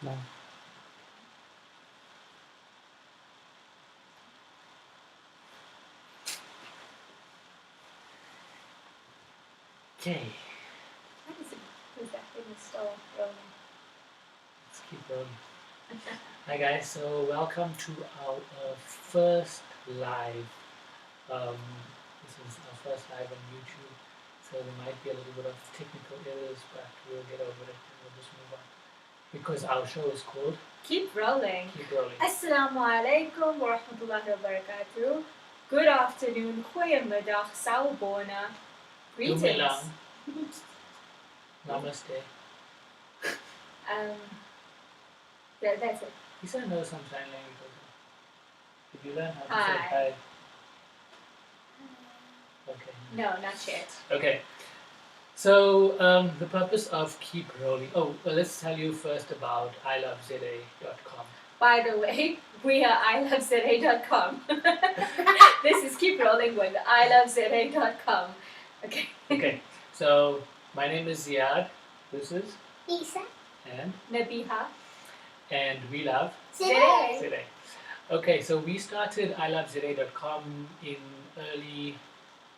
No. Okay. What is it? Is that thing still rolling? Let's keep rolling. Hi guys, so welcome to our first live. This is our first live on YouTube, so there might be a little bit of technical errors, but we'll get over it and we'll just move on. Because our show is called Keep Rolling. Keep Rolling. Assalamu alaikum wa rahmatullahi wa barakatuh. Good afternoon, goeiemiddag, sawubona. Greetings. Dumelang. Namaste. That's it. You said know some sign language also. Did you learn how to Hi. say hi? Okay. No, not yet. Okay. So the purpose of Keep Rolling. Oh, well, let's tell you first about iloveza.com. By the way, we are iloveza.com. This is Keep Rolling with iloveza.com. Okay. Okay. So my name is Ziyaad. This is Isa. and Nabihah. we love Today. Zere. Okay, so we started iloveza.com in early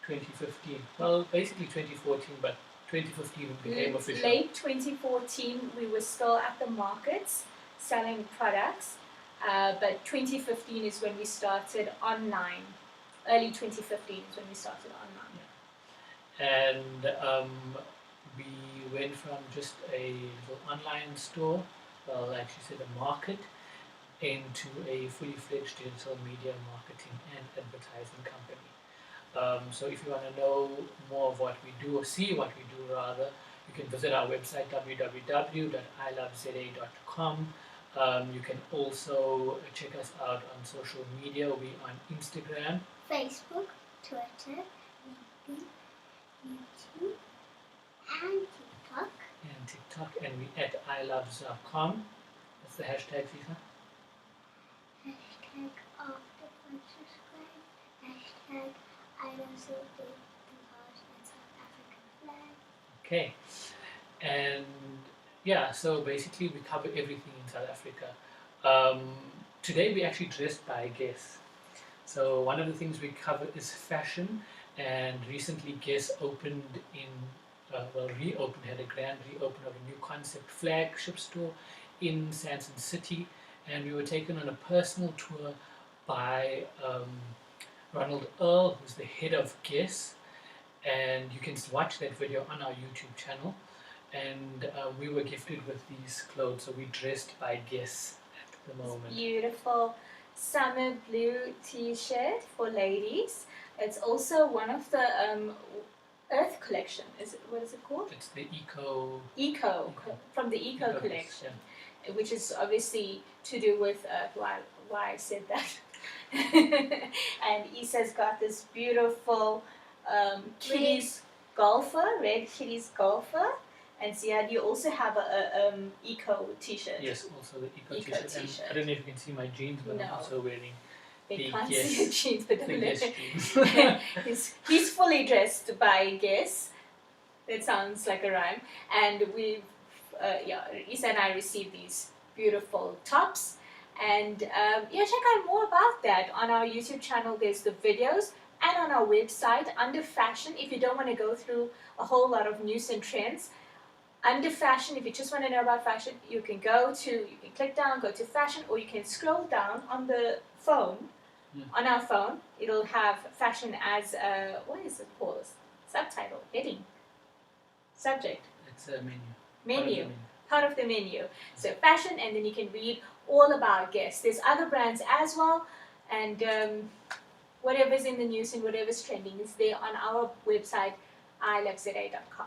2015. Well, basically 2014, but 2015 became official. Late 2014, we were still at the markets selling products, but 2015 is when we started online. Early 2015 is when we started online. And we went from just a little online store, well, actually said a market, into a fully fledged digital media marketing and advertising company. So if you want to know more of what we do, or see what we do rather, you can visit our website www.iloveza.com. You can also check us out on social media. We're on Instagram, Facebook, Twitter, LinkedIn, YouTube, and TikTok. and we at iloveza.com. What's the hashtag, Lisa? Hashtag after subscribe. Hashtag I don't say the heart and South African flag. Okay, and yeah, so basically we cover everything in South Africa. Today we actually dressed by Guess. So one of the things we cover is fashion, and recently Guess opened reopened, had a grand reopen of a new concept flagship store in Sandton City, and we were taken on a personal tour by Ronald Earl, who's the head of Guess, and you can watch that video on our YouTube channel. And we were gifted with these clothes, so we dressed by Guess at the moment. Beautiful summer blue t-shirt for ladies. It's also one of the Earth collection. What is it called? It's the Eco From the Eco collection, which is obviously to do with why I said that. And Isa's got this beautiful kitties golfer, red kitties golfer, and Ziyaad, you also have a Eco t-shirt. Yes, also the Eco Eco t-shirt. t-shirt. And I don't know if you can see my jeans, but I'm No. also wearing They the can't Guess- see your jeans, but the Guess jeans. he's fully dressed by Guess. That sounds like a rhyme. And we've, Isa and I received these beautiful tops. And check out more about that on our YouTube channel. There's the videos, and on our website under fashion. If you don't want to go through a whole lot of news and trends, under fashion, if you just want to know about fashion, you can click down, go to fashion, or you can scroll down on the phone. On our phone, it'll have fashion as a, what is it called? Subtitle, heading, subject, It's a menu, part of the menu. So fashion, and then you can read all about Guess. There's other brands as well, and whatever's in the news and whatever's trending is there on our website, iloveza.com.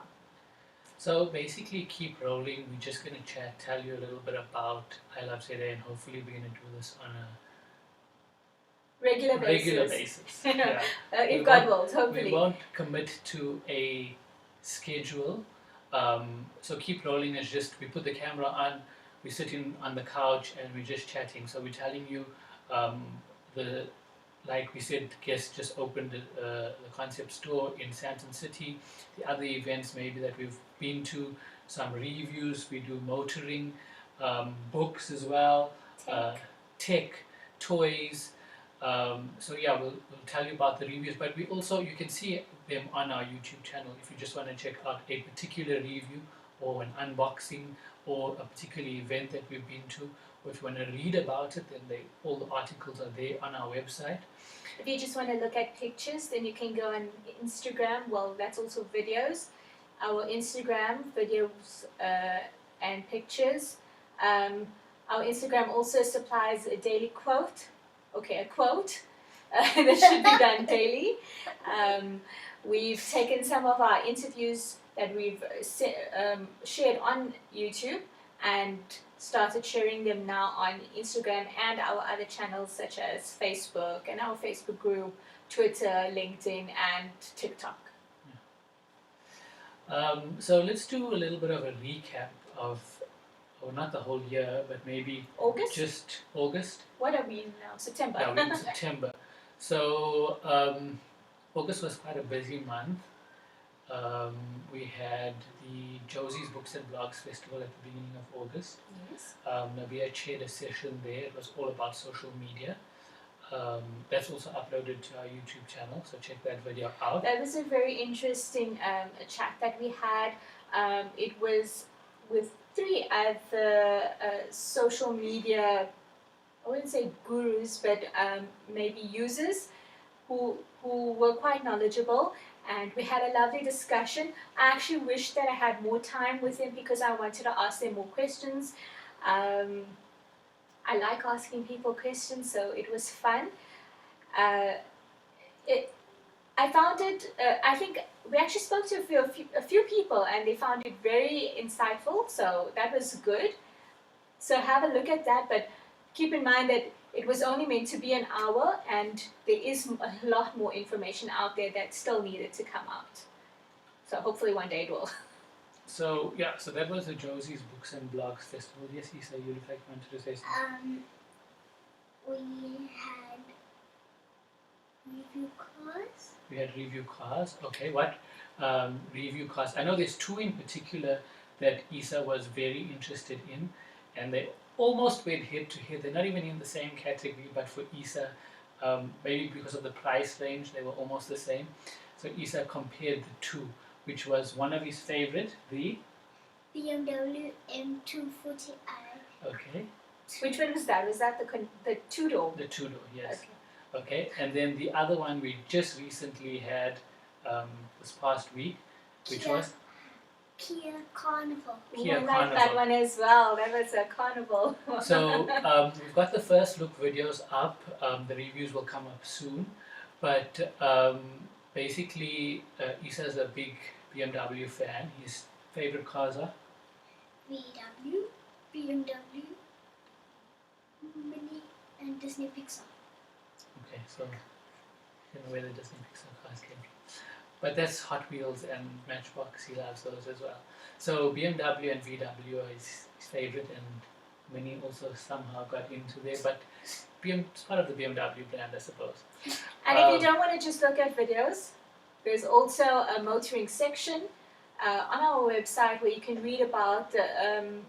So basically, Keep Rolling. We're just going to tell you a little bit about I Love Zere, and hopefully we're going to do this on a Regular basis. Yeah. If God wills, hopefully. We won't commit to a schedule. So Keep Rolling is just, we put the camera on, we're sitting on the couch and we're just chatting. So we're telling you, like we said, Guess just opened the concept store in Sandton City. The other events maybe that we've been to, some reviews, we do motoring, books as well, Tech. tech, toys. So yeah, we'll tell you about the reviews, but we also, you can see them on our YouTube channel if you just want to check out a particular review or an unboxing or a particular event that we've been to. Or if you want to read about it, then all the articles are there on our website. If you just want to look at pictures, then you can go on Instagram. Well, that's also videos. Our Instagram videos and pictures. Our Instagram also supplies a daily quote. Okay, a quote that should be done daily. We've taken some of our interviews that we've shared on YouTube and started sharing them now on Instagram and our other channels such as Facebook and our Facebook group, Twitter, LinkedIn, and TikTok. So let's do a little bit of a recap of, or not the whole year, but maybe August? just August. What are we in now? September. Yeah, we're in September. So August was quite a busy month. We had the Josie's Books and Blogs Festival at the beginning of August. Yes. Nabihah chaired a session there. It was all about social media. That's also uploaded to our YouTube channel, so check that video out. That was a very interesting chat that we had. It was with 3 other social media, I wouldn't say gurus, but maybe users who were quite knowledgeable, and we had a lovely discussion. I actually wish that I had more time with them because I wanted to ask them more questions. I like asking people questions, so it was fun. I found it, I think we actually spoke to a few people and they found it very insightful, so that was good. So have a look at that, but keep in mind that it was only meant to be an hour and there is a lot more information out there that still needed to come out. So hopefully one day it will. So yeah, so that was the Josie's Books and Blogs Festival. Yes, Isa, you look like you wanted to say something. We had review cars. We had review cars. Okay, what review cars? I know there's 2 in particular that Isa was very interested in, and they almost went head to head. They're not even in the same category, but for Isa, maybe because of the price range, they were almost the same. So Isa compared the 2, which was one of his favorite, the BMW M240i. okay, Which one was that? Was that the two-door? the 2-door, yes. Okay. Okay, and then the other one we just recently had this past week, which Kia. was Kia Carnival. Kia I like Carnival. that one as well. That was a carnival. So we've got the first look videos up. The reviews will come up soon, but basically Isa is a big BMW fan. His favorite cars are VW, BMW, Mini, and Disney Pixar. okay. So I don't know where the Disney Pixar cars came from, but that's Hot Wheels and Matchbox. He loves those as well. So BMW and VW are his favorite, and Mini also somehow got into there, but it's part of the BMW brand, I suppose. And if you don't want to just look at videos, there's also a motoring section on our website where you can read about the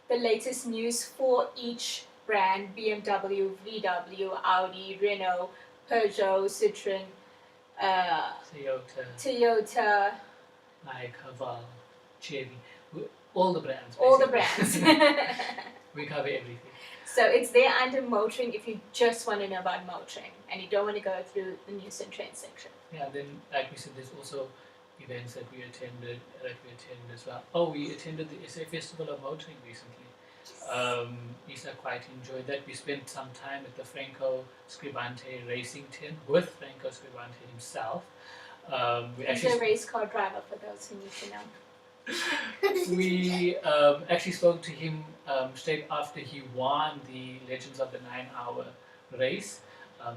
latest news for each brand: BMW, VW, Audi, Renault, Peugeot, Citroen, Toyota, Like Haval, Chevy, all the brands. all the basically. brands. We cover everything. So it's there under motoring if you just want to know about motoring and you don't want to go through the news and trends section. Yeah, then like we said, there's also events that we attend as well. Oh, we attended the SA Festival of Motoring recently. Isa quite enjoyed that. We spent some time at the Franco Scribante racing tent with Franco Scribante himself. He's a race car driver for those who need to know. We actually spoke to him straight after he won the Legends of the 9-hour race.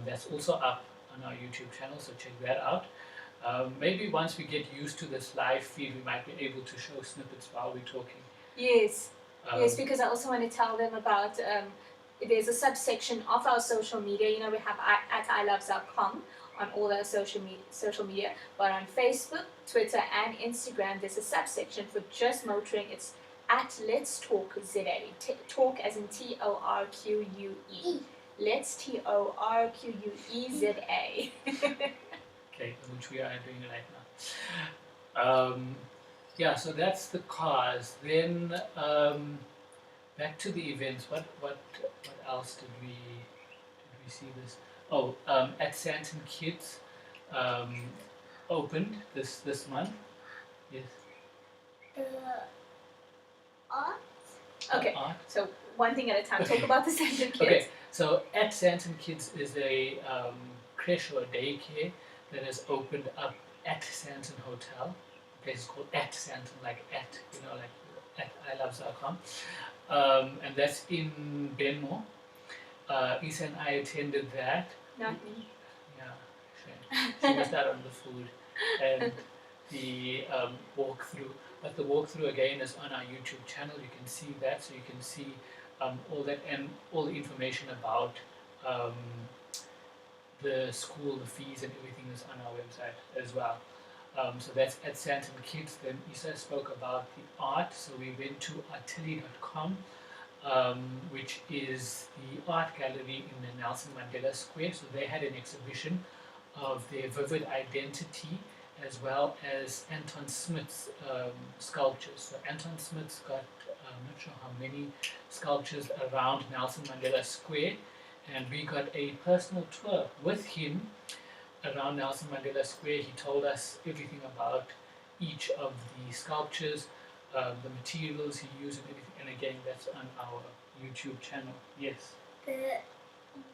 That's also up on our YouTube channel, so check that out. Maybe once we get used to this live feed, we might be able to show snippets while we're talking. Yes, yes, because I also want to tell them about, there's a subsection of our social media. You know, we have at iloveza.com on all our social media, but on Facebook, Twitter, and Instagram, there's a subsection for just motoring. It's at Let's Talk ZA. Talk as in TORQUE. Let's TORQUEZA. Okay, which we are doing right now. Yeah, so that's the cars. Then back to the events. What else did we see this? Oh, at Santon Kids opened this month. Yes. The art. Okay, Art. so one thing at a time. Talk about the Santon Kids. Okay, so at Santon Kids is a creche or daycare that has opened up at Santon Hotel. The place is called at Santon, like at, like at iloveza.com. And that's in Benmore. Isa and I attended that. Not me. Yeah, she missed out on the food and the walkthrough. But the walkthrough again is on our YouTube channel. You can see that, so you can see all that and all the information about the school, the fees, and everything is on our website as well. So that's at Santon Kids. Then Isa spoke about the art, so we went to Untitled.com, which is the art gallery in the Nelson Mandela Square. So they had an exhibition of their vivid identity as well as Anton Smith's sculptures. So Anton Smith's got, I'm not sure how many sculptures around Nelson Mandela Square, and we got a personal tour with him around Nelson Mandela Square. He told us everything about each of the sculptures, the materials he used and everything, and again that's on our YouTube channel. Yes. The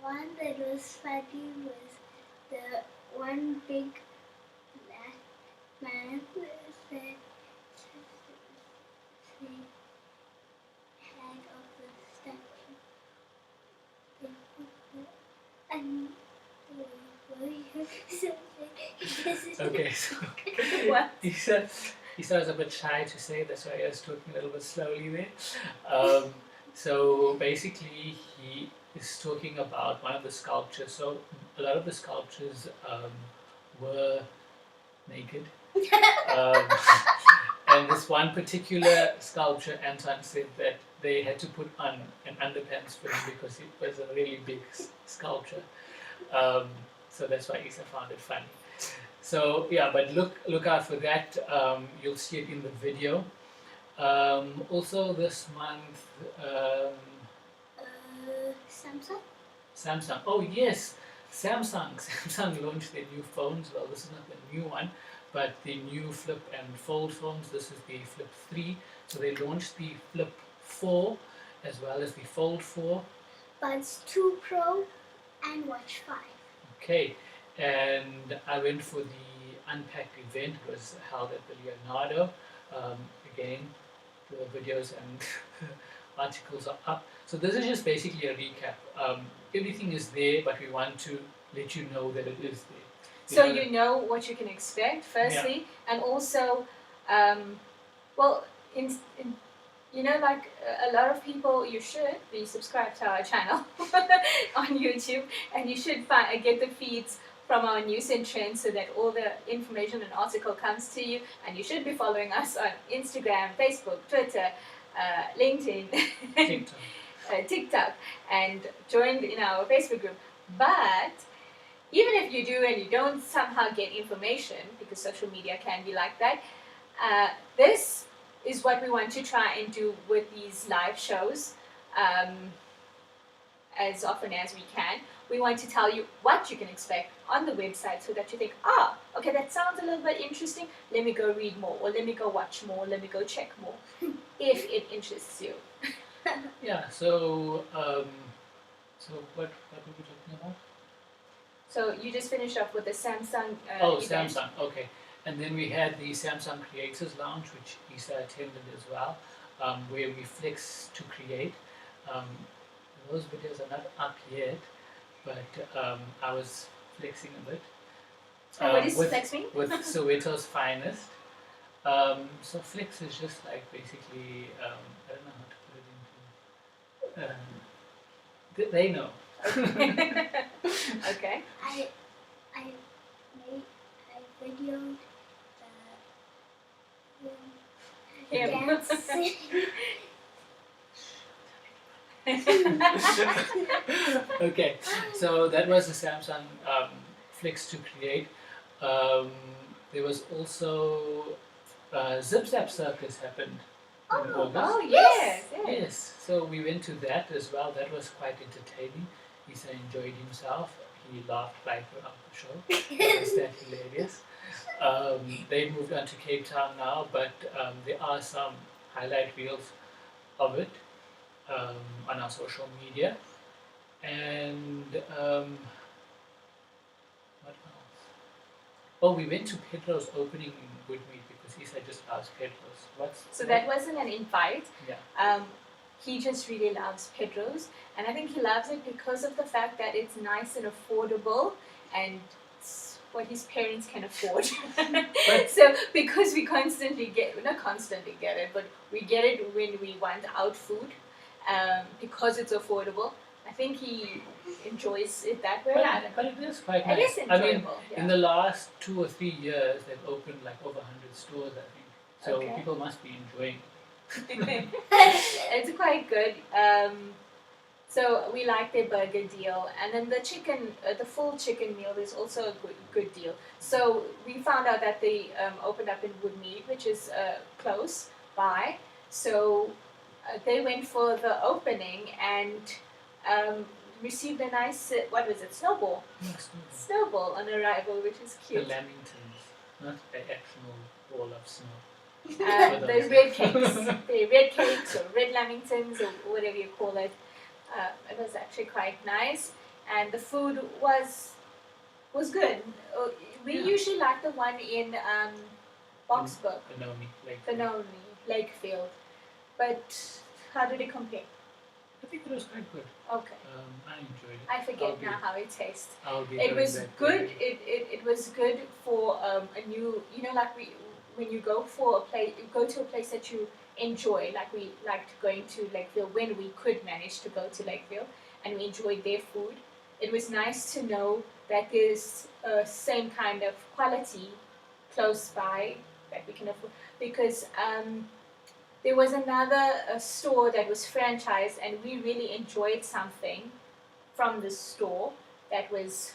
one that was funny was the one big black man with the head of the statue. And Okay, so What? Isa was a bit shy to say, that's why I was talking a little bit slowly there. So basically he is talking about one of the sculptures. So a lot of the sculptures were naked. And this one particular sculpture, Anton said that they had to put on an underpants for him because it was a really big sculpture. So that's why Isa found it funny. So yeah, but look out for that. You'll see it in the video. Also this month, Samsung. Oh yes, Samsung. Samsung launched their new phones. Well, this is not the new one, but the new flip and fold phones. This is the Flip 3. So they launched the Flip 4 as well as the Fold 4. Buds 2 Pro and Watch 5. Okay, and I went for the Unpacked event. It was held at the Leonardo. Again, the videos and articles are up. So this is just basically a recap. Everything is there, but we want to let you know that it is there. So you know what you can expect, firstly, and also, well, like a lot of people, you should be subscribed to our channel on YouTube, and you should get the feeds from our news and trends so that all the information and article comes to you, and you should be following us on Instagram, Facebook, Twitter, LinkedIn, TikTok, and joined in our Facebook group. But even if you do and you don't somehow get information, because social media can be like that, this is what we want to try and do with these live shows as often as we can. We want to tell you what you can expect on the website so that you think, okay, that sounds a little bit interesting, let me go read more, or let me go watch more, let me go check more, if it interests you. Yeah, so what were we talking about? So you just finished up with the Samsung event. Samsung, okay. And then we had the Samsung Creators Lounge, which Isa attended as well, where we flex to create. Those videos are not up yet, but I was flexing a bit. What is flex mean? With Soweto's finest. So flex is just like basically, I don't know how to put it into. They know. Okay. I videoed Him. dancing Okay, so that was the Samsung Flex to create. Um, there was also Zip Zap Circus happened in August. Oh, yes, yes. Yes, so we went to that as well. That was quite entertaining. Isa enjoyed himself. He laughed right throughout the show. That was that hilarious. They moved on to Cape Town now, but there are some highlight reels of it on our social media. And what else? Oh, we went to Pedro's opening in Woodmead because Isa just loves Pedro's. So that wasn't an invite. Yeah. He just really loves Pedro's, and I think he loves it because of the fact that it's nice and affordable, and it's what his parents can afford. So because we not constantly get it, but we get it when we want out food, because it's affordable. I think he enjoys it that way. But it is quite nice. It is enjoyable. I mean, in the last 2 or 3 years, they've opened like over 100 stores, I think. So Okay. people must be enjoying it. It's quite good. So we like their burger deal, and then the chicken, the full chicken meal is also a good deal. So we found out that they opened up in Woodmead, which is close by. So they went for the opening and received a nice what was it, snowball? Yes, Snowball on arrival, which is the cute. lamingtons, not the actual ball of snow. The red cakes, the red cakes or red lamingtons or whatever you call it. It was actually quite nice, and the food was good. We Yeah. usually like the one in Boxburg, Benoni, Lakefield. But how did it compare? I think it was quite good. Okay. I enjoyed it. I forget now how it tastes. I'll be It going was back good. there. It was good for a new, like when you go to a place that you enjoy, like we liked going to Lakeville when we could manage to go to Lakeville, and we enjoyed their food. It was nice to know that there's same kind of quality close by that we can afford, because there was another store that was franchised, and we really enjoyed something from the store that was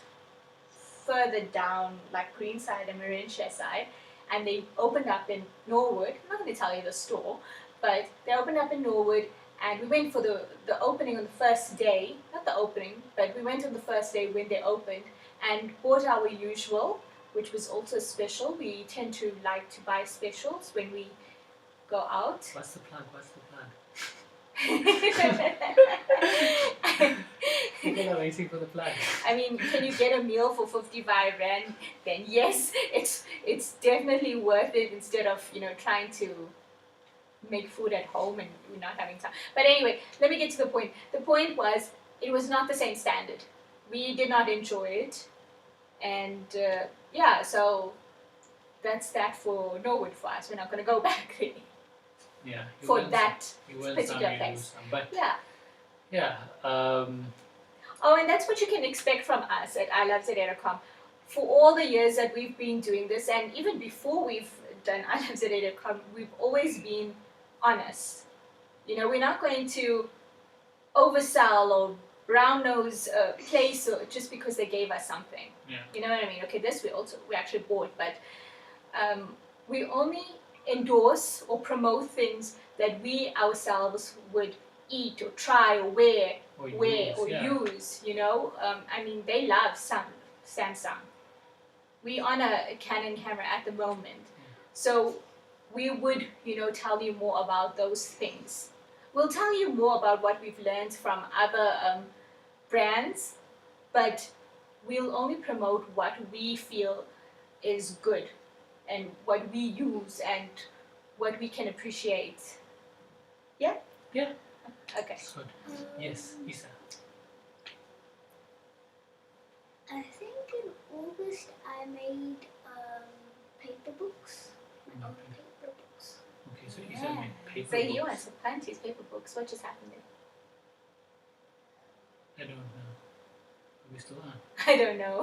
further down, like Greenside and Marinshire side, and they opened up in Norwood. I'm not going to tell you the store, but they opened up in Norwood, and we went for the opening on the first day, not the opening, but we went on the first day when they opened, and bought our usual, which was also special. We tend to like to buy specials when we go out. What's the plug? People are waiting for the plug. I mean, can you get a meal for 55 Rand? Then yes, it's definitely worth it instead of, trying to make food at home and not having time. But anyway, let me get to the point. The point was, it was not the same standard. We did not enjoy it. And so that's that for Norwood for us. We're not going to go back there. Yeah. For that particular particular place. But Yeah. yeah. Oh, and that's what you can expect from us at iloveza.com. For all the years that we've been doing this, and even before we've done iloveza.com, we've always been honest. We're not going to oversell or brown nose a place just because they gave us something. Yeah. You know what I mean? Okay, this we actually bought, but we only endorse or promote things that we ourselves would eat or try or wear or use. I mean, they love Samsung. We on a Canon camera at the moment, so we would tell you more about those things. We'll tell you more about what we've learned from other brands, but we'll only promote what we feel is good and what we use and what we can appreciate. Yeah? Yeah. Okay. Good. Yes, Isa. I think in August I made paper books. My own paper books. Okay, so Isa made paper So you books. want some Plaatjes paper books. What just happened there? I don't know. Are we still on? I don't know.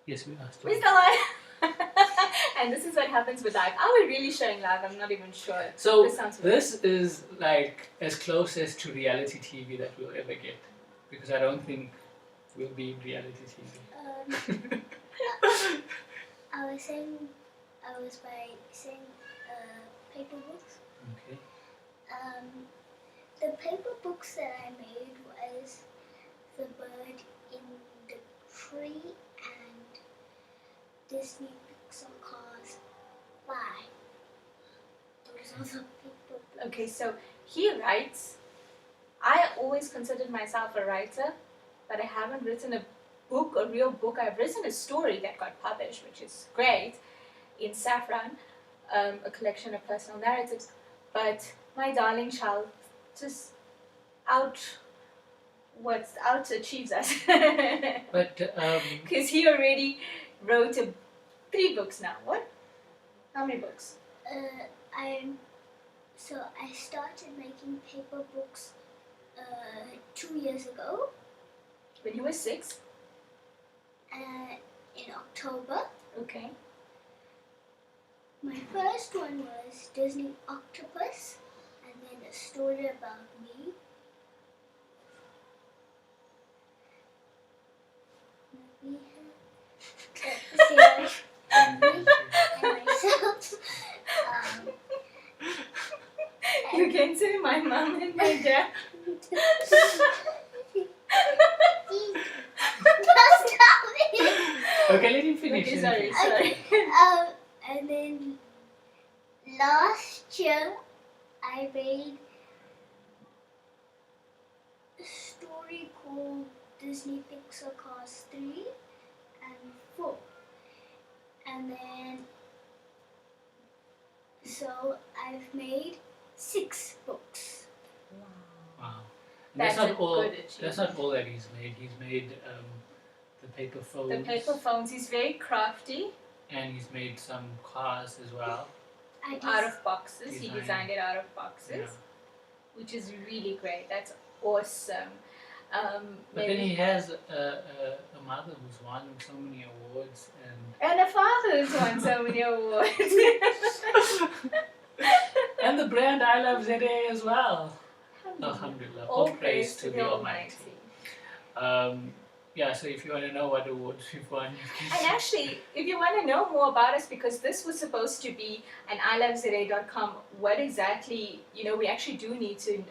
Yes, we are still We on. still on. And this is what happens with live. Are we really showing live? I'm not even sure. So This sounds weird. this is like as close as to reality TV that we'll ever get, because I don't think we'll be in reality TV. I was saying paper books. Okay. The paper books that I made was the bird in the tree and Disney Pixar Cars 5. Those are the paper books. Okay, so he writes. I always considered myself a writer, but I haven't written a book, a real book. I've written a story that got published, which is great, in Saffron, a collection of personal narratives. But my darling child just out-achieves us. But Because he already wrote 3 books now. What? How many books? I started making paper books 2 years ago. When you were 6? In October. Okay. My first one was Disney Octopus, and then a story about me. Nabihah, Ziyaad, and me, and myself. You can say my mom and my dad. okay, let him finish. Okay, let him sorry. finish. And then last year I made a story called Disney Pixar Cars 3 and 4. And then, so I've made 6 books. Wow. That's That's a not all. good achievement. That's not all that he's made. He's made the paper phones. The paper phones, he's very crafty, And he's made some cars as well. out of boxes. He Design. designed it out of boxes, Yeah. which is really great. That's awesome. But then he has a mother who's won so many awards and a father who's won so many awards. and the brand I Love ZA as well. Alhamdulillah. All praise to the Almighty. Yeah, so if you want to know what awards we've won, And actually, if you want to know more about us, because this was supposed to be an iloveza.com, what exactly, we actually do need to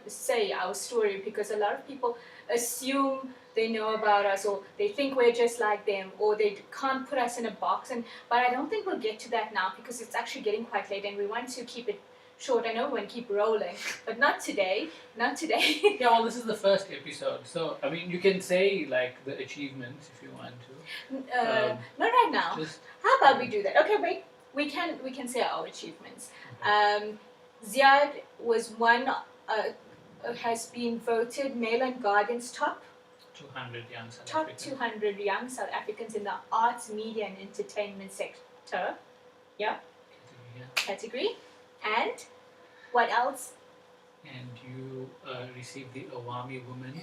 say our story, because a lot of people assume they know about us, or they think we're just like them, or they can't put us in a box. But I don't think we'll get to that now, because it's actually getting quite late and we want to keep it short. I know we want to keep rolling, but not today. Not today. yeah, well, this is the first episode, so I mean, you can say like the achievements if you want to. Not right now. Just How about we do that? Okay, wait. We can say our achievements. Ziyaad was one. Has been voted Mail and Guardian's top 200 young South top Africans. 200 young South Africans in the arts, media, and entertainment sector. Yeah, Yeah. category. And what else? And you received the Awami Women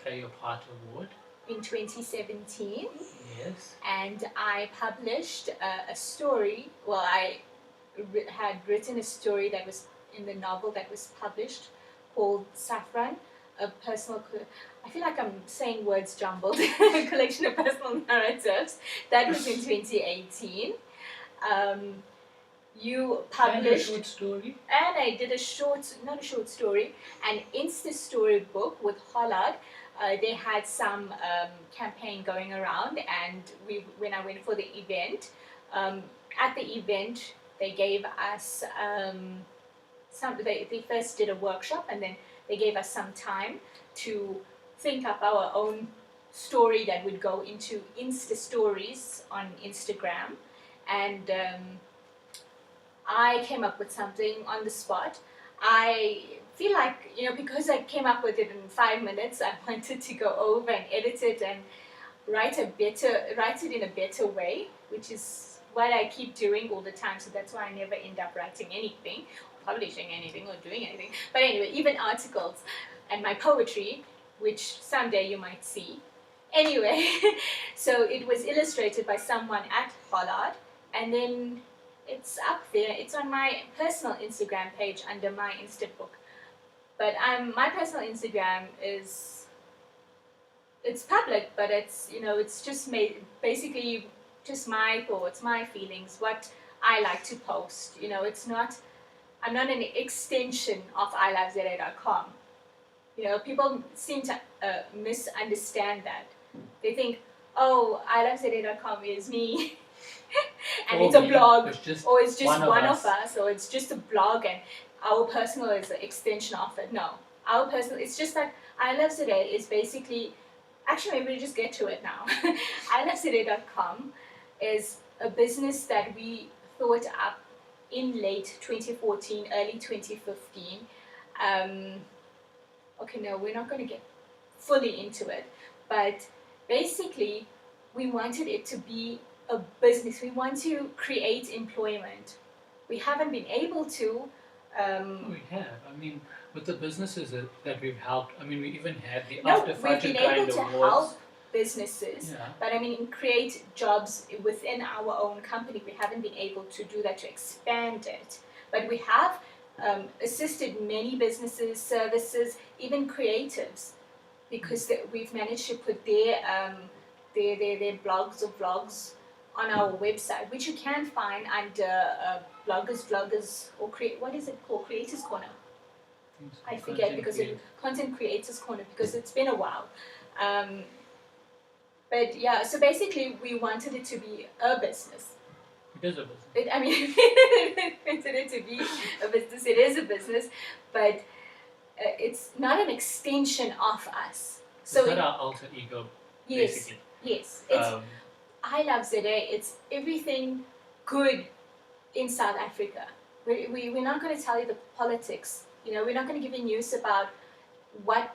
Play Your Part Award. In 2017, Yes. and I published a story. Well, I had written a story that was in the novel that was published, called Saffron, a personal. I feel like I'm saying words jumbled. A collection of personal narratives. That was in 2018. You published. And a short story. And I did not a short story, an Insta story book with Hollard. They had some campaign going around, and when I went for the event, at the event they gave us they first did a workshop, and then they gave us some time to think up our own story that would go into Insta stories on Instagram, and I came up with something on the spot. I feel like, because I came up with it in 5 minutes, I wanted to go over and edit it and write it in a better way, which is what I keep doing all the time. So that's why I never end up writing anything, publishing anything, or doing anything. But anyway, even articles and my poetry, which someday you might see. Anyway, so it was illustrated by someone at Hollard, and then it's up there. It's on my personal Instagram page under my Insta book. But my personal Instagram it's public, but it's it's just basically just my thoughts, my feelings, what I like to post. It's not. I'm not an extension of iloveza.com. People seem to misunderstand that. They think, oh, iloveza.com is me, and it's a blog, or it's just one of us, or it's just a blog, and our personal is an extension of it. No, our personal. It's just that iloveza is basically. Actually, maybe we'll just get to it now. iloveza.com is a business that we thought up in late 2014, early 2015. Okay, no, we're not going to get fully into it, but basically, we wanted it to be a business. We want to create employment. We haven't been able to. We have. I mean, with the businesses that we've helped, I mean, we even had the No, After we've Fudge been kind able to awards. help businesses, Yeah. but I mean, create jobs within our own company. We haven't been able to do that, to expand it. But we have assisted many businesses, services, even creatives, because we've managed to put their blogs or vlogs on our website, which you can find under bloggers, or what is it called? Creators Corner. I forget, because it's Content Creators Corner, because it's been a while. But yeah, so basically we wanted it to be a business. It is a business. We wanted it to be a business. It is a business, but it's not an extension of us. So it's not our alter ego, yes, basically. Yes. It's I Love Zede. It's everything good in South Africa. We're not going to tell you the politics. We're not going to give you news about what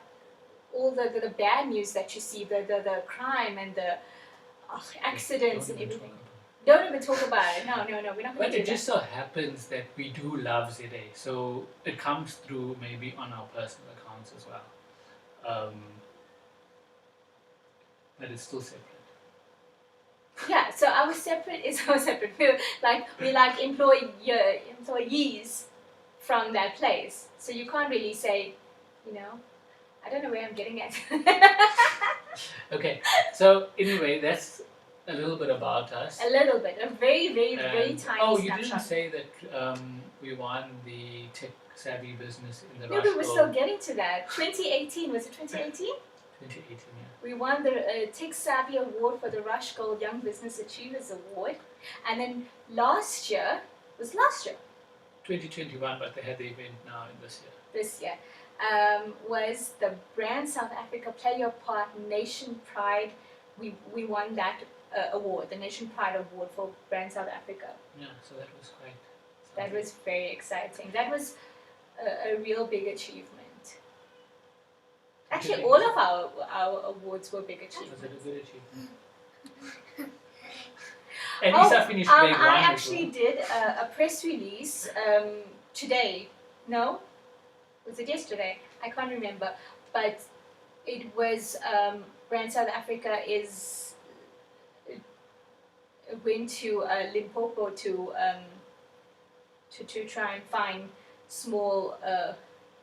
all the bad news that you see, the crime and the accidents and everything. Don't even talk about it. No, we're not going to do that. But it just so happens that we do love Zede, so it comes through maybe on our personal accounts as well. But it's still separate. Yeah, so our separate is our separate. We're like employees from that place. So you can't really say, I don't know where I'm getting at. Okay, so anyway, that's a little bit about us. A little bit, a very, very, very tiny Oh, you snapshot. didn't say that we won the Tech Savvy Business in the No, Rush but we're Gold still getting to that. 2018, was it 2018? 2018, yeah. We won the Tech Savvy Award for the Rush Gold Young Business Achievers Award. And then last year, 2021, but they had the event now in this year. Was the Brand South Africa Play Your Part Nation Pride. We won that award, the Nation Pride Award for Brand South Africa. Yeah, so that was quite something. That was very exciting. That was a real big achievement. Actually, all of our awards were big achievements. Was it a good achievement? And Isa finished grade 1 I actually did a press release today. No? Was it yesterday? I can't remember. But it was Brand South Africa went to Limpopo to try and find small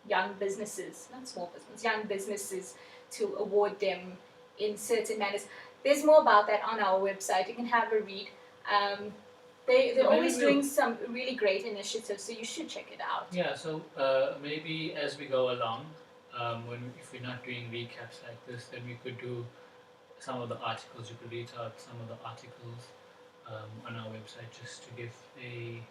young businesses, not small businesses, young businesses, to award them in certain manners. There's more about that on our website. You can have a read. They're always doing some really great initiatives, so you should check it out. Yeah, so maybe as we go along, if we're not doing recaps like this, then we could do some of the articles. You could read out some of the articles on our website just to give a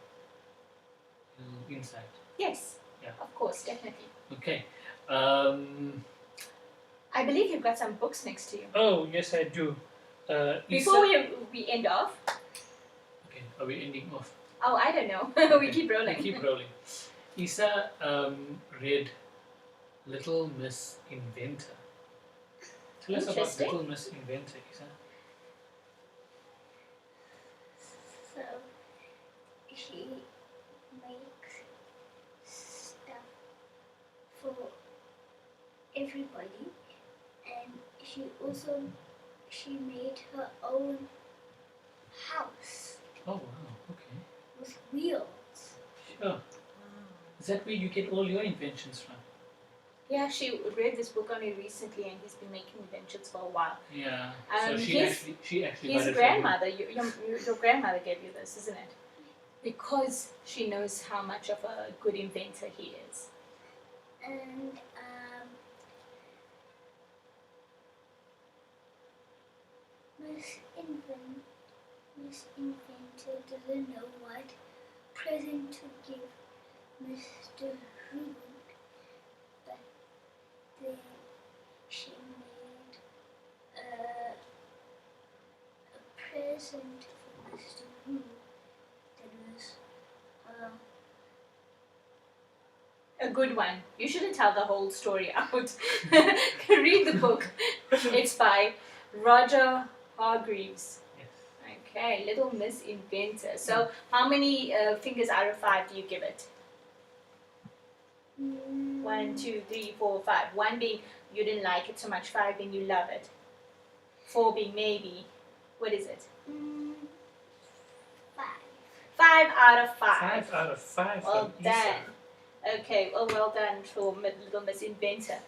little insight. Yes. Yeah. Of course, definitely. Okay. I believe you've got some books next to you. Oh, yes, I do. Before we end off. Okay, are we ending off? Oh, I don't know. We keep rolling. We keep rolling. Isa read Little Miss Inventor. Tell us about Little Miss Inventor, Isa. So, she makes stuff for everybody, and she made her own house. Oh, wow. Oh, is that where you get all your inventions from? Yeah, she read this book on it recently, and he's been making inventions for a while. Yeah. So his she actually got his it grandmother, your grandmother gave you this, isn't it? Because she knows how much of a good inventor he is. And Miss Inventor doesn't know what present to give Mr. Root, but then she made a present for Mr. Root that was A good one. You shouldn't tell the whole story out. Read the book. It's by Roger Hargreaves. Yes. Okay, Little Miss Inventor. So, how many fingers out of 5 do you give it? 1, 2, 3, 4, 5. 1 being you didn't like it so much. 5 being you love it. 4 being maybe. What is it? 5. 5 out of 5. 5 out of 5. Well from done. Isa. Okay, well done for Little Miss Inventor.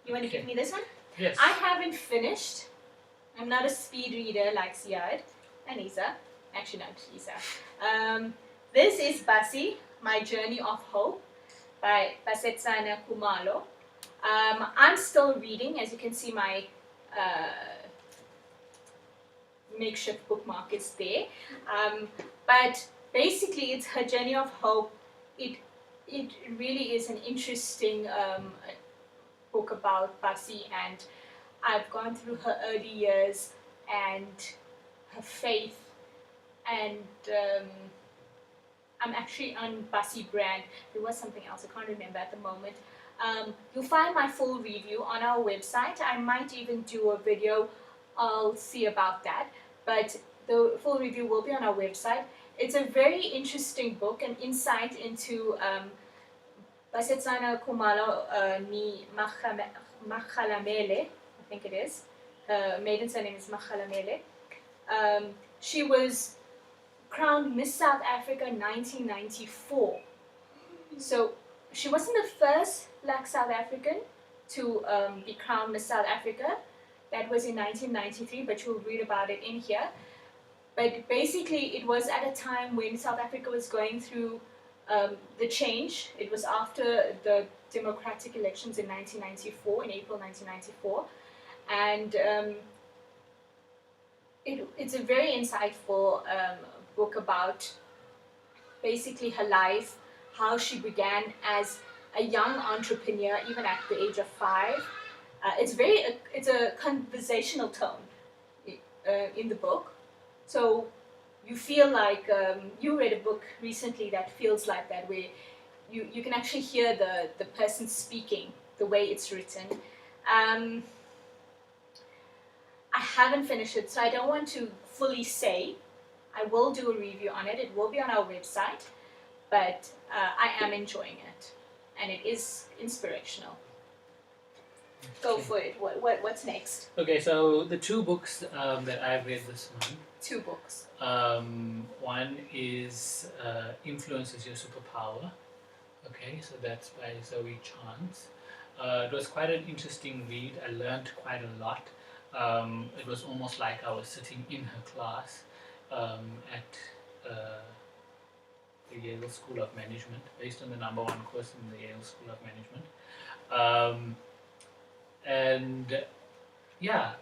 You want to give me this one? Yes. I haven't finished. I'm not a speed reader like Ziyaad and Isa. Actually, not Isa. This is Basi, My Journey of Hope by Basetsana Kumalo. I'm still reading. As you can see, my makeshift bookmark is there. But basically, it's her journey of hope. It really is an interesting book about Basi, and I've gone through her early years and her faith, and I'm actually on Basi brand. There was something else I can't remember at the moment. You'll find my full review on our website. I might even do a video. I'll see about that. But the full review will be on our website. It's a very interesting book, an insight into Basetsana Kumalo ni Makhalamele, I think it is. Her maiden surname is Makhalamele. She was crowned Miss South Africa 1994. So she wasn't the first Black South African to be crowned Miss South Africa. That was in 1993, but you'll read about it in here. But basically, it was at a time when South Africa was going through the change. It was after the democratic elections in 1994, in April 1994. And it's a very insightful book about basically her life, how she began as a young entrepreneur, even at the age of 5. It's a conversational tone in the book. So you feel like you read a book recently that feels like that, where you can actually hear the person speaking, the way it's written. I haven't finished it, so I don't want to fully say. I will do a review on it. It will be on our website, but I am enjoying it, and it is inspirational. Go for it. What's next? Okay, so the 2 books that I've read this month. 2 books. One is Influence is Your Superpower. Okay, so that's by Zoe Chance. It was quite an interesting read. I learned quite a lot. It was almost like I was sitting in her class at the Yale School of Management, based on the #1 course in the Yale School of Management. And yeah,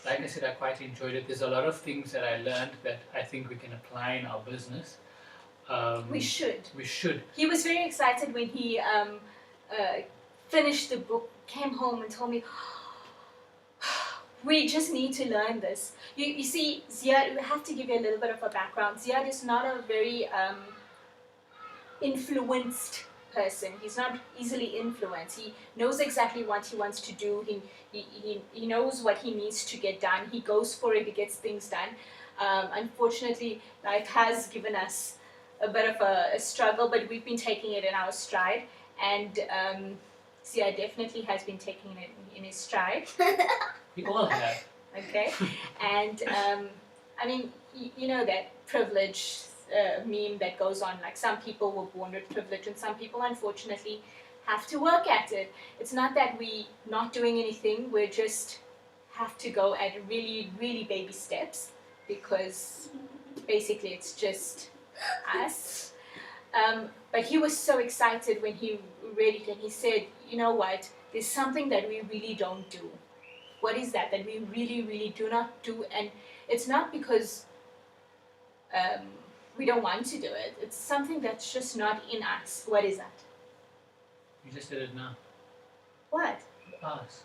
like I said, I quite enjoyed it. There's a lot of things that I learned that I think we can apply in our business. We should. We should. He was very excited when he finished the book, came home and told me, we just need to learn this. You see, Ziyaad, we have to give you a little bit of a background. Ziyaad is not a very influenced person. He's not easily influenced. He knows exactly what he wants to do. He knows what he needs to get done. He goes for it. He gets things done. Unfortunately, life has given us a bit of a struggle, but we've been taking it in our stride. And Ziyaad definitely has been taking it in his stride. We all have. Okay. And I mean, you know that privilege meme that goes on, like some people were born with privilege and some people unfortunately have to work at it. It's not that we not doing anything, we just have to go at really, really baby steps, because basically it's just us. But he was so excited when he read it, and he said, you know what, there's something that we really don't do. What is that we really, really do not do? And it's not because we don't want to do it. It's something that's just not in us. What is that? You just did it now. What? Ask.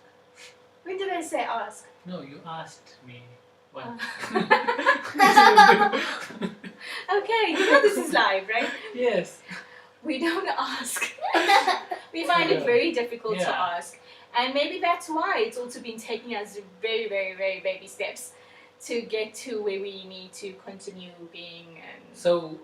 When did I say ask? No, you asked me. What? Okay, you know this is live, right? Yes. We don't ask. We find it very difficult to ask. And maybe that's why it's also been taking us very, very, very baby steps to get to where we need to continue being. So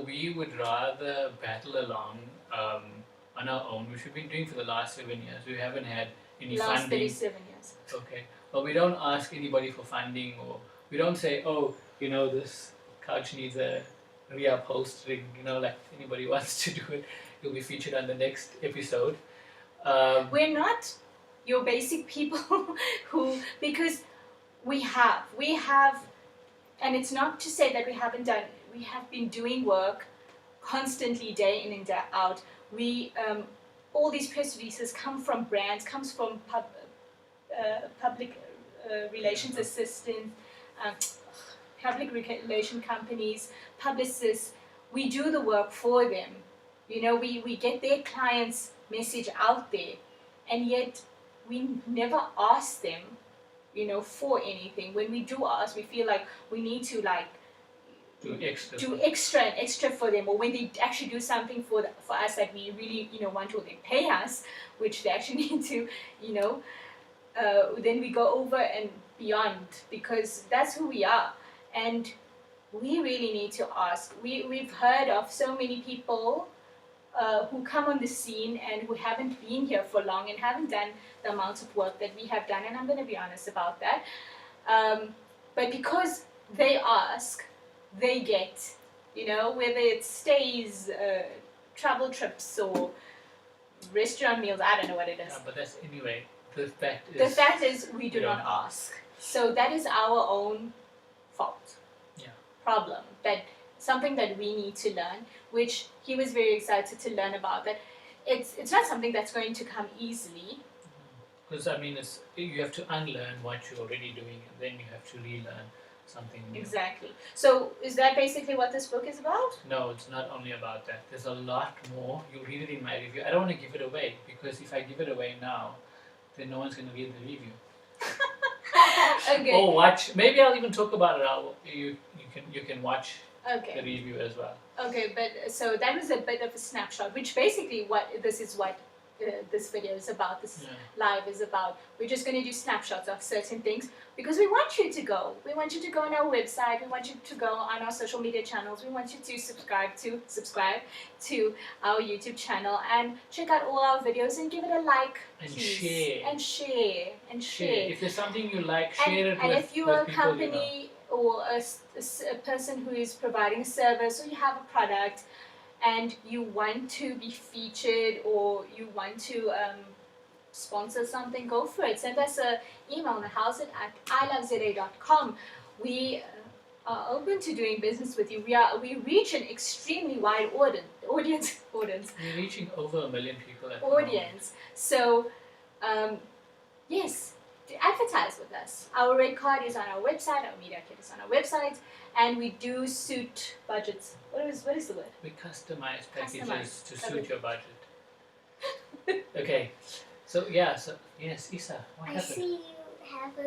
we would rather battle along on our own, which we've been doing for the last 7 years. We haven't had any last funding. 37 years. Okay. Well, we don't ask anybody for funding, or we don't say, oh, this couch needs a reupholstering, like anybody wants to do it, it'll be featured on the next episode. We're not your basic people who, because we have, and it's not to say that we have been doing work constantly day in and day out. We, all these press releases come from brands, comes from public relations assistants, public relation companies, publicists. We do the work for them. We get their clients' message out there, and yet we never ask them, for anything. When we do ask, we feel like we need to do extra for them, or when they actually do something for us that we really want, or they pay us, which they actually need to, then we go over and beyond, because that's who we are. And we really need to ask. We've heard of so many people who come on the scene and who haven't been here for long and haven't done the amounts of work that we have done, and I'm going to be honest about that. But because they ask, they get, whether it's stays, travel trips, or restaurant meals, I don't know what it is. Yeah, but that's anyway. The fact is we do not ask. So that is our own fault. Yeah. Problem. That something that we need to learn, which he was very excited to learn about. That it's not something that's going to come easily. Because you have to unlearn what you're already doing, and then you have to relearn something new. Exactly. So is that basically what this book is about? No, it's not only about that. There's a lot more. You'll read it in my review. I don't want to give it away, because if I give it away now, then no one's going to read the review. Okay. Or watch. Maybe I'll even talk about it. You can watch the review as well. Okay, but so that was a bit of a snapshot, which basically this video is about, this live is about. We're just going to do snapshots of certain things, because we want you to go. We want you to go on our website. We want you to go on our social media channels. We want you to subscribe to our YouTube channel and check out all our videos and give it a like, and please. share. Share. If there's something you like, share it with. And if you're a people company or a person who is providing a service, or you have a product and you want to be featured, or you want to sponsor something, go for it. Send us an email on iloveza.com. We are open to doing business with you. We reach an extremely wide audience. We're reaching over 1 million people at the Audience. So, yes, advertise with us. Our rate card is on our website. Our media kit is on our website, and we do suit budgets. What is the word? We customize packages to suit your budget. Okay. So yes, Isa, what happened? I see you have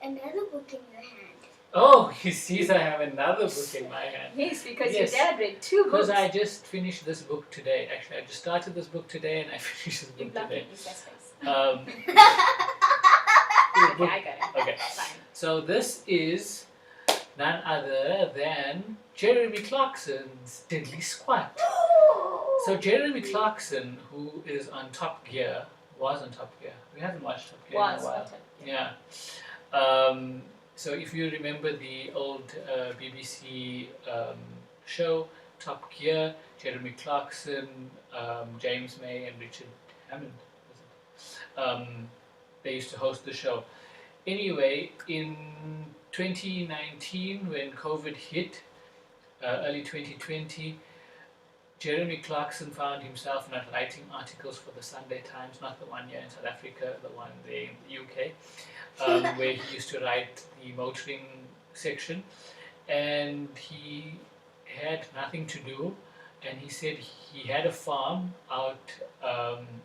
another book in your hand. Oh, he sees I have another book in my hand. Yes, because your dad read 2 books. Because I just finished this book today. Actually, I just started this book today, and I finished this book today. Okay, I got it. Okay. Fine. So this is none other than Jeremy Clarkson's Deadly Squat. So Jeremy Clarkson, who is on Top Gear, was on Top Gear. We haven't watched Top Gear in a while. Yeah. So if you remember the old BBC show, Top Gear, Jeremy Clarkson, James May, and Richard Hammond. They used to host the show. Anyway, in 2019, when COVID hit, early 2020, Jeremy Clarkson found himself not writing articles for the Sunday Times, not the one here in South Africa, the one there in the UK, where he used to write the motoring section. And he had nothing to do, and he said he had a farm out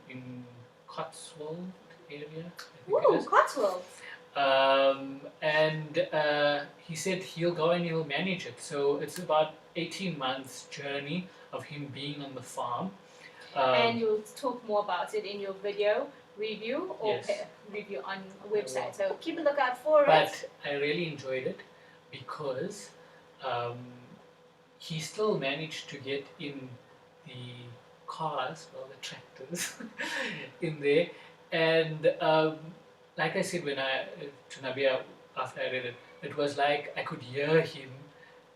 in Cotswold area, I think it is. Cotswolds. And he said he'll go and he'll manage it. So it's about 18 months journey of him being on the farm. And you'll talk more about it in your video review or Yes. review on a website. So keep a lookout for it. But I really enjoyed it because he still managed to get in the cars, well, the tractors, in there. And like I said, when to Nabihah after I read it, it was like I could hear him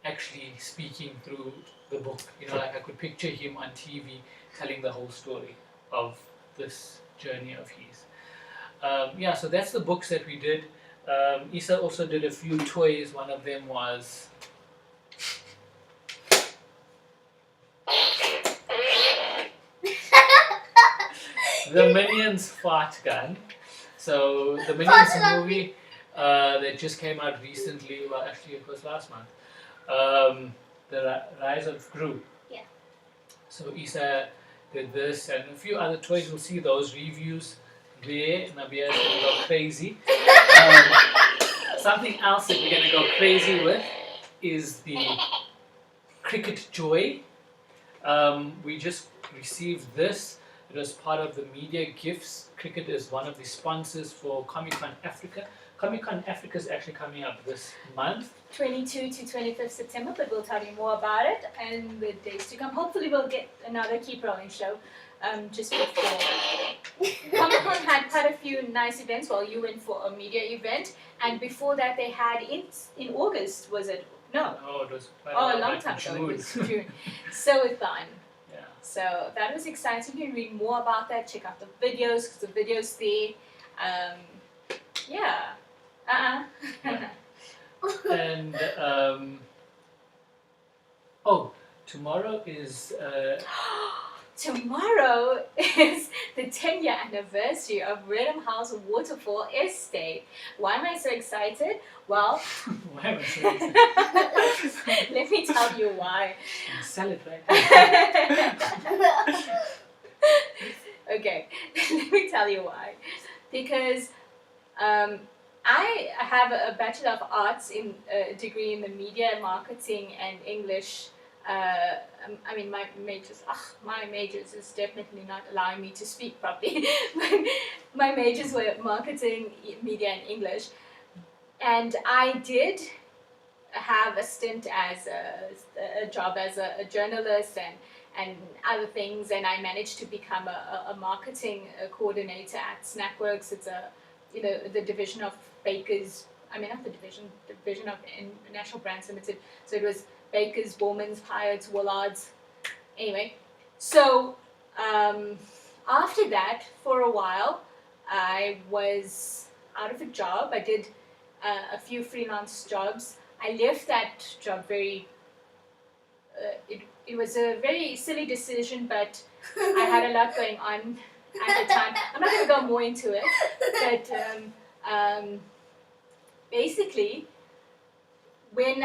actually speaking through the book. You know, like I could picture him on TV telling the whole story of this journey of his. Yeah, so that's the books that we did. Isa also did a few toys. One of them was the Minions fart gun. So the Minions movie that just came out recently, well actually it was last month, the Rise of Gru. Yeah. So Isa did this and a few other toys. You'll see those reviews there. Nabihah is going to go crazy. Something else that we're going to go crazy with is the Cricket Joy. We just received this. It was part of the media gifts. Cricket is one of the sponsors for Comic-Con Africa. Comic-Con Africa is actually coming up this month. 22 to 25th September, but we'll tell you more about it and the days to come. Hopefully we'll get another Keep Rollin show just before. Comic-Con had quite a few nice events. Well, you went for a media event, and before that they had in August, was it? No. Oh, it was quite Oh, a while long back time in ago. It was June. June. So-a-thon. Yeah. So that was exciting. You can read more about that. Check out the videos, because the videos there. Yeah. Yeah. And oh, tomorrow is Tomorrow is the 10-year anniversary of Rhythm House Waterfall Estate. Why am I so excited? Well, why am I so excited? let me tell you why. Sell it right now. Okay, let me tell you why. Because I have a Bachelor of Arts in a degree in the media, marketing, and English. I mean, my majors is definitely not allowing me to speak properly. My majors were marketing, media, and English. And I did have a stint as a job as a journalist and other things, and I managed to become a marketing coordinator at Snackworks. It's the division of Bakers. I mean, not the division of National Brands Limited. So it was Bakers, Bowman's, Pyatt's, Willard's. Anyway, so after that, for a while, I was out of a job. I did a few freelance jobs. I left that job very. It was a very silly decision, but I had a lot going on at the time. I'm not going to go more into it, but basically, when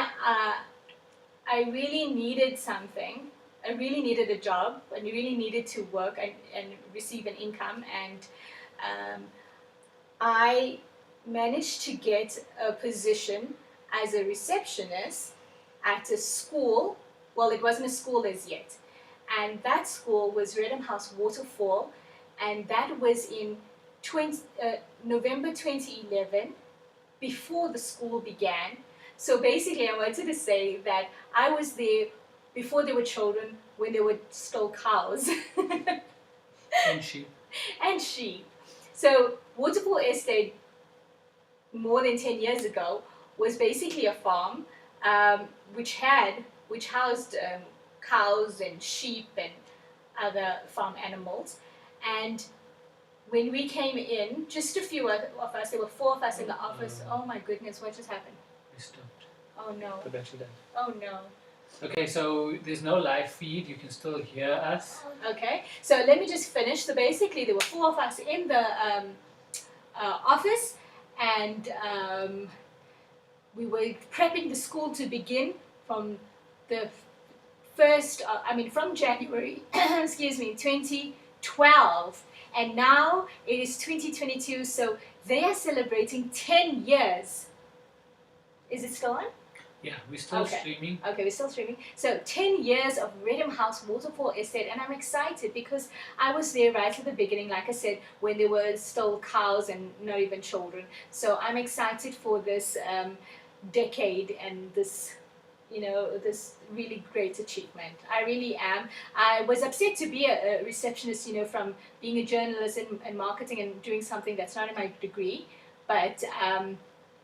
I really needed something, I really needed a job, and really needed to work and receive an income, and I managed to get a position as a receptionist at a school. Well, it wasn't a school as yet, and that school was Rhythm House Waterfall, and that was in November 2011, before the school began. So basically, I wanted to say that I was there before there were children, when there were still cows. And sheep. And sheep. So Waterfall Estate, more than 10 years ago, was basically a farm which had which housed cows and sheep and other farm animals. And when we came in, just a few of us, there were 4 of us in the office. Oh my goodness, what just happened? We stopped. Oh no. The battery died. Oh no. Okay, so there's no live feed. You can still hear us. Okay, so let me just finish. So basically, there were 4 of us in the office, and we were prepping the school to begin from the first, from January, excuse me, 2012. And now it is 2022, so they are celebrating 10 years. Is it still on? Yeah, we're still streaming. Okay, we're still streaming. So 10 years of Redham House Waterfall Estate, and I'm excited because I was there right at the beginning, like I said, when there were still cows and not even children. So I'm excited for this decade and this, this really great achievement. I really am. I was upset to be a receptionist, from being a journalist and marketing and doing something that's not in my degree, but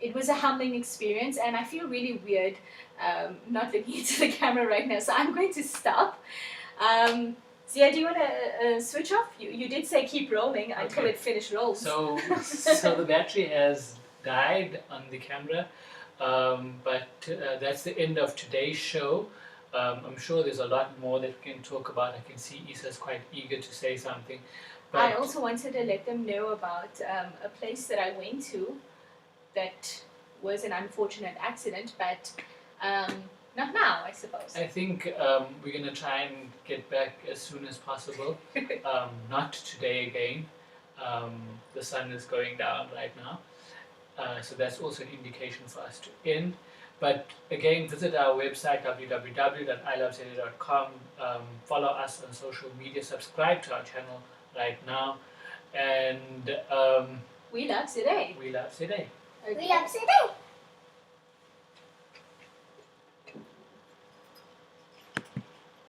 it was a humbling experience, and I feel really weird not looking into the camera right now, so I'm going to stop. Ziyaad, do you want to switch off? You did say keep rolling until it finished rolls. So the battery has died on the camera, but that's the end of today's show. I'm sure there's a lot more that we can talk about. I can see Isa's quite eager to say something. But I also wanted to let them know about a place that I went to that was an unfortunate accident, but not now, I suppose. I think we're going to try and get back as soon as possible. Not today again. The sun is going down right now. So that's also an indication for us to end. But again, visit our website, www.iloveza.com. Follow us on social media. Subscribe to our channel right now. And we love today. We love today. Okay. We love today.